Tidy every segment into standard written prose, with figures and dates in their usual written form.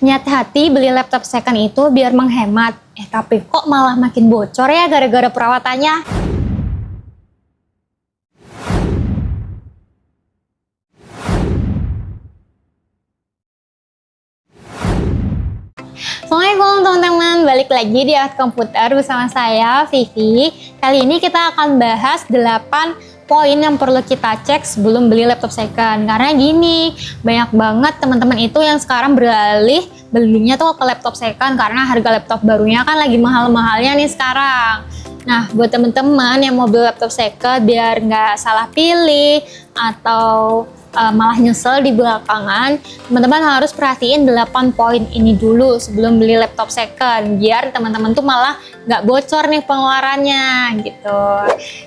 Niat hati beli laptop second itu biar menghemat. Tapi kok malah makin bocor ya gara-gara perawatannya? Assalamualaikum teman-teman, balik lagi di Awet Komputer bersama saya, Vivi. Kali ini kita akan bahas 8 poin yang perlu kita cek sebelum beli laptop second. Karena gini, banyak banget teman-teman itu yang sekarang beralih belinya tuh ke laptop second karena harga laptop barunya kan lagi mahal-mahalnya nih sekarang. Nah, buat teman-teman yang mau beli laptop second biar nggak salah pilih atau malah nyesel di belakangan, teman-teman harus perhatiin 8 poin ini dulu sebelum beli laptop second biar teman-teman tuh malah nggak bocor nih pengeluarannya gitu.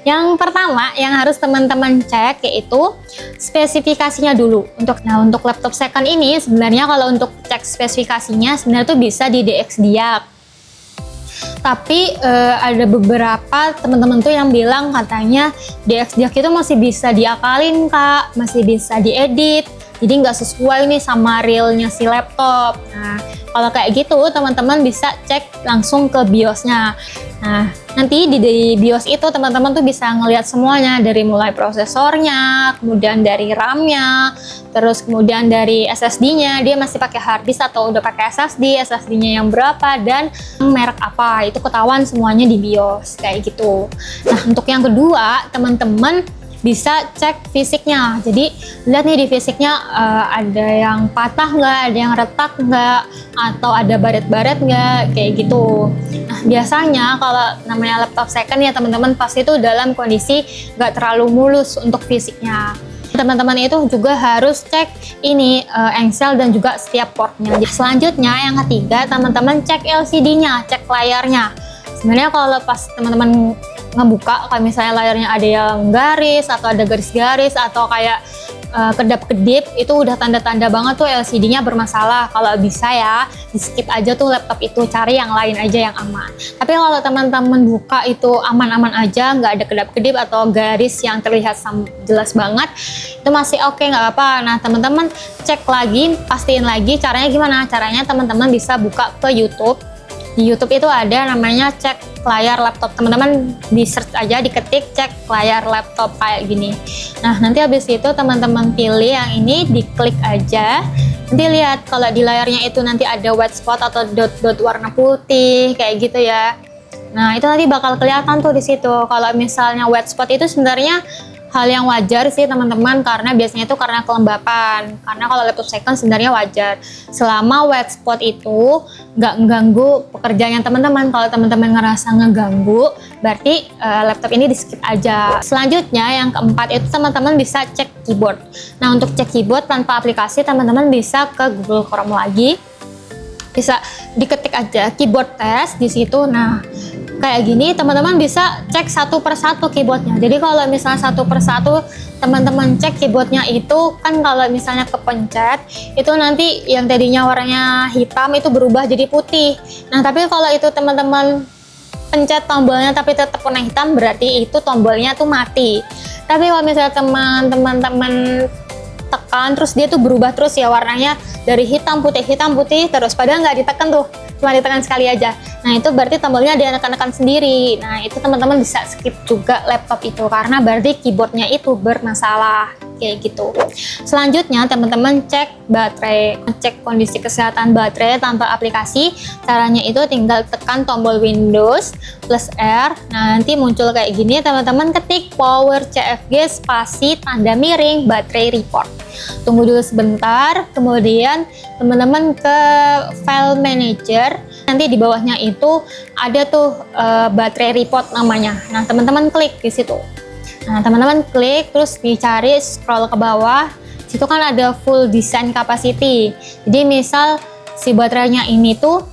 Yang pertama yang harus teman-teman cek yaitu spesifikasinya dulu. Untuk laptop second ini sebenarnya kalau untuk cek spesifikasinya sebenarnya tuh bisa di DXDiag. Tapi ada beberapa teman-teman tuh yang bilang katanya DXDiag itu masih bisa diakalin kak, masih bisa diedit, jadi nggak sesuai nih sama realnya si laptop. Nah kalau kayak gitu teman-teman bisa cek langsung ke BIOS-nya. Nah nanti di BIOS itu teman-teman tuh bisa ngelihat semuanya dari mulai prosesornya, kemudian dari RAM-nya, terus kemudian dari SSD-nya, dia masih pakai hard disk atau udah pakai SSD-nya yang berapa dan merek apa, itu ketahuan semuanya di BIOS kayak gitu. Nah untuk yang kedua teman-teman bisa cek fisiknya. Jadi lihat nih di fisiknya ada yang patah nggak, ada yang retak nggak, atau ada baret-baret nggak, kayak gitu. Nah biasanya kalau namanya laptop second ya teman-teman pasti itu dalam kondisi nggak terlalu mulus untuk fisiknya. Teman-teman itu juga harus cek ini engsel dan juga setiap portnya. Selanjutnya yang ketiga teman-teman cek LCD-nya, cek layarnya. Sebenarnya kalau pas teman-teman ngebuka kalau misalnya layarnya ada yang garis atau ada garis-garis atau kayak kedap-kedip, itu udah tanda-tanda banget tuh LCD-nya bermasalah. Kalau bisa ya di skip aja tuh laptop itu, cari yang lain aja yang aman. Tapi kalau teman-teman buka itu aman-aman aja, nggak ada kedap-kedip atau garis yang terlihat jelas banget, itu masih oke, nggak apa-apa. Nah teman-teman cek lagi, pastiin lagi caranya gimana. Caranya teman-teman bisa buka ke YouTube. Di YouTube itu ada namanya cek layar laptop. Teman-teman di search aja, diketik cek layar laptop kayak gini. Nah nanti habis itu teman-teman pilih yang ini, diklik aja. Nanti lihat kalau di layarnya itu nanti ada white spot atau dot-dot warna putih kayak gitu ya. Nah itu nanti bakal kelihatan tuh di situ. Kalau misalnya white spot itu sebenarnya hal yang wajar sih teman-teman, karena biasanya itu karena kelembapan. Karena kalau laptop second sebenarnya wajar selama white spot itu nggak mengganggu pekerjaannya teman-teman. Kalau teman-teman ngerasa ngeganggu, berarti laptop ini di skip aja. Selanjutnya yang keempat itu teman-teman bisa cek keyboard. Nah untuk cek keyboard tanpa aplikasi teman-teman bisa ke Google Chrome lagi, bisa diketik aja keyboard test di situ. Nah kayak gini teman-teman bisa cek satu persatu keyboardnya. Jadi kalau misalnya satu persatu teman-teman cek keyboardnya itu kan, kalau misalnya kepencet itu nanti yang tadinya warnanya hitam itu berubah jadi putih. Nah tapi kalau itu teman-teman pencet tombolnya tapi tetap warna hitam, berarti itu tombolnya tuh mati. Tapi kalau misalnya teman-teman tekan terus dia tuh berubah terus ya warnanya dari hitam putih terus, padahal nggak ditekan tuh, cuma ditekan sekali aja. Nah itu berarti tombolnya dia nekan-nekan sendiri. Nah itu teman-teman bisa skip juga laptop itu karena berarti keyboardnya itu bermasalah kayak gitu. Selanjutnya teman-teman cek baterai, cek kondisi kesehatan baterai tanpa aplikasi. Caranya itu tinggal tekan tombol Windows plus R. Nah nanti muncul kayak gini, teman-teman ketik power CFG spasi tanda miring baterai report. Tunggu dulu sebentar, kemudian teman-teman ke file manager. Nanti di bawahnya itu ada tuh baterai report namanya. Nah teman-teman klik di situ. Nah teman-teman klik terus dicari, scroll ke bawah. Situ kan ada full design capacity. Jadi misal si baterainya ini tuh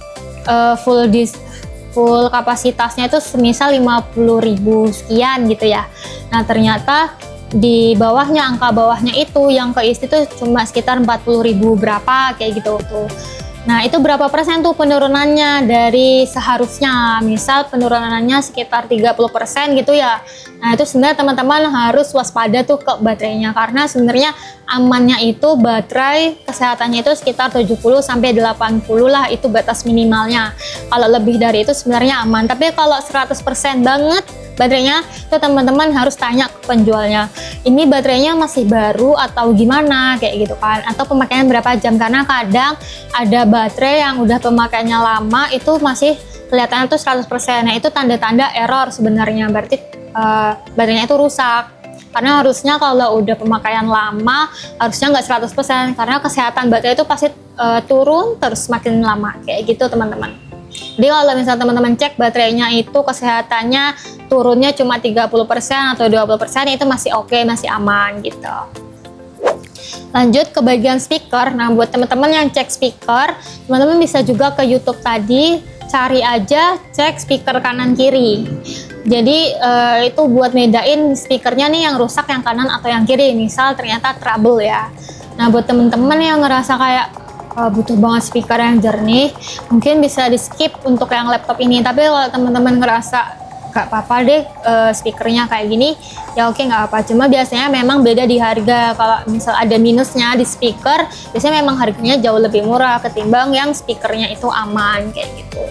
full kapasitasnya itu semisal 50.000 sekian gitu ya. Nah ternyata di bawahnya, angka bawahnya itu yang keisi tuh cuma sekitar 40.000 berapa kayak gitu tuh. Nah, itu berapa persen tuh penurunannya dari seharusnya? Misal penurunannya sekitar 30% gitu ya. Nah, itu sebenarnya teman-teman harus waspada tuh ke baterainya, karena sebenarnya amannya itu baterai kesehatannya itu sekitar 70 sampai 80 lah, itu batas minimalnya. Kalau lebih dari itu sebenarnya aman. Tapi kalau 100% banget baterainya, itu teman-teman harus tanya ke penjualnya, ini baterainya masih baru atau gimana kayak gitu kan, atau pemakaian berapa jam, karena kadang ada baterai yang udah pemakaiannya lama itu masih kelihatannya tuh 100%. Nah, itu tanda-tanda error sebenarnya, berarti baterainya itu rusak. Karena harusnya kalau udah pemakaian lama harusnya nggak 100%, karena kesehatan baterai itu pasti turun terus makin lama kayak gitu teman-teman. Jadi kalau misalnya teman-teman cek baterainya itu kesehatannya turunnya cuma 30% atau 20%, itu masih oke, masih aman gitu. Lanjut ke bagian speaker. Nah, buat teman-teman yang cek speaker, teman-teman bisa juga ke YouTube tadi, cari aja cek speaker kanan kiri. Jadi itu buat bedain speakernya nih yang rusak yang kanan atau yang kiri. Misal ternyata trouble ya. Nah, buat teman-teman yang ngerasa kayak butuh banget speaker yang jernih, mungkin bisa di skip untuk yang laptop ini. Tapi kalau teman-teman ngerasa gak apa-apa deh speakernya kayak gini, ya oke, nggak apa. Cuma biasanya memang beda di harga. Kalau misal ada minusnya di speaker, biasanya memang harganya jauh lebih murah ketimbang yang speakernya itu aman kayak gitu.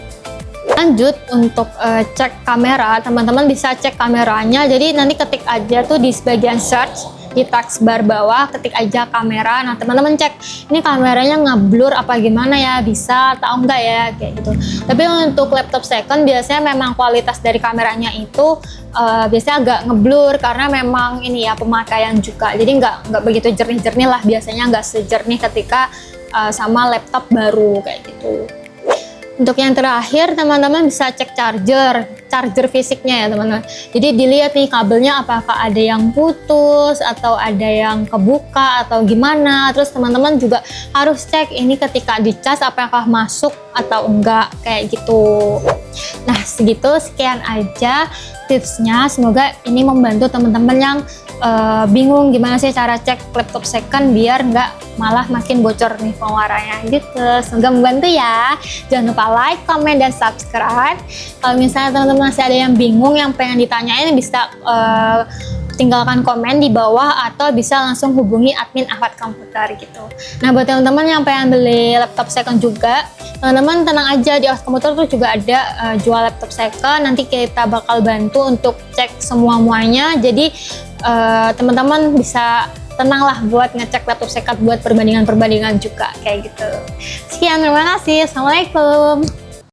Lanjut untuk cek kamera, teman-teman bisa cek kameranya. Jadi nanti ketik aja tuh di bagian search, di taskbar bawah ketik aja kamera. Nah, teman-teman cek ini kameranya ngeblur apa gimana ya, bisa atau enggak ya kayak gitu. Tapi untuk laptop second biasanya memang kualitas dari kameranya itu biasanya agak ngeblur, karena memang ini ya pemakaian juga. Jadi nggak begitu jernih-jernih lah, biasanya nggak sejernih ketika sama laptop baru kayak gitu. Untuk yang terakhir, teman-teman bisa cek charger fisiknya ya teman-teman. Jadi dilihat nih kabelnya apakah ada yang putus atau ada yang kebuka atau gimana. Terus teman-teman juga harus cek ini ketika dicas apakah masuk atau enggak kayak gitu. Nah, sekian aja tipsnya. Semoga ini membantu teman-teman yang bingung gimana sih cara cek laptop second biar nggak malah makin bocor nih pengeluarannya gitu. Semoga membantu ya. Jangan lupa like, comment, dan subscribe. Kalau misalnya teman-teman masih ada yang bingung, yang pengen ditanyain, bisa tinggalkan komen di bawah atau bisa langsung hubungi admin Ahwat Komputer gitu. Nah, buat teman-teman yang pengen beli laptop second juga, teman-teman tenang aja, di Ahwat Komputer tuh juga ada jual laptop second. Nanti kita bakal bantu untuk cek semuanya. Jadi teman-teman bisa tenang lah buat ngecek laptop second buat perbandingan-perbandingan juga kayak gitu. Sekian, terima kasih. Assalamualaikum.